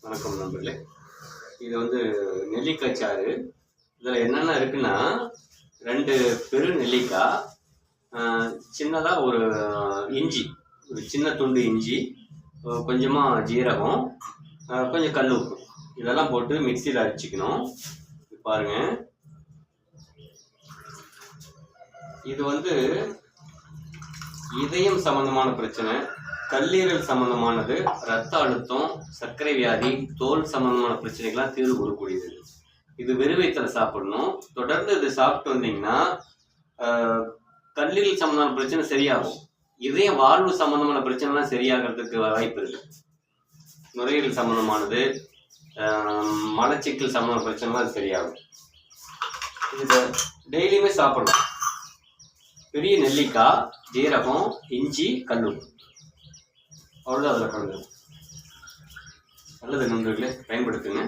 வணக்கம் நண்பர்களே. இது வந்து நெல்லிக்காய் சாறு. இதில் என்னென்ன இருக்குன்னா, 2 பெரு நெல்லிக்காய், சின்னதாக ஒரு இஞ்சி, ஒரு சின்ன துண்டு இஞ்சி, கொஞ்சமாக ஜீரகம், கொஞ்சம் கல் உப்பு, இதெல்லாம் போட்டு மிக்சியில் அரைச்சிக்கணும். பாருங்க, இது வந்து இதயம் சம்பந்தமான பிரச்சனை, கல்லீரல் சம்பந்தமானது, ரத்த அழுத்தம், சர்க்கரை வியாதி, தோல் சம்பந்தமான பிரச்சனைகள்லாம் தீர்வு கொடுக்கக்கூடியது. இது வெறும் வயிற்றுல சாப்பிடணும். தொடர்ந்து இது சாப்பிட்டு வந்தீங்கன்னா கல்லீரல் சம்பந்தமான பிரச்சனை சரியாகும். இதயம் வாழ்வு சம்பந்தமான பிரச்சனைலாம் சரியாகிறதுக்கு வாய்ப்பு இருக்கு. நுரையீரல் சம்பந்தமானது, மலச்சிக்கல் சம்பந்தமான பிரச்சனைலாம் அது சரியாகும். இது டெய்லியுமே சாப்பிடலாம். பெரிய நெல்லிக்காய், ஜீரகம், இஞ்சி, கல்லுப்பு, அவ்வளோதான் அதில் கலந்து. நல்லது நண்பர்களே, பயன்படுத்துங்க.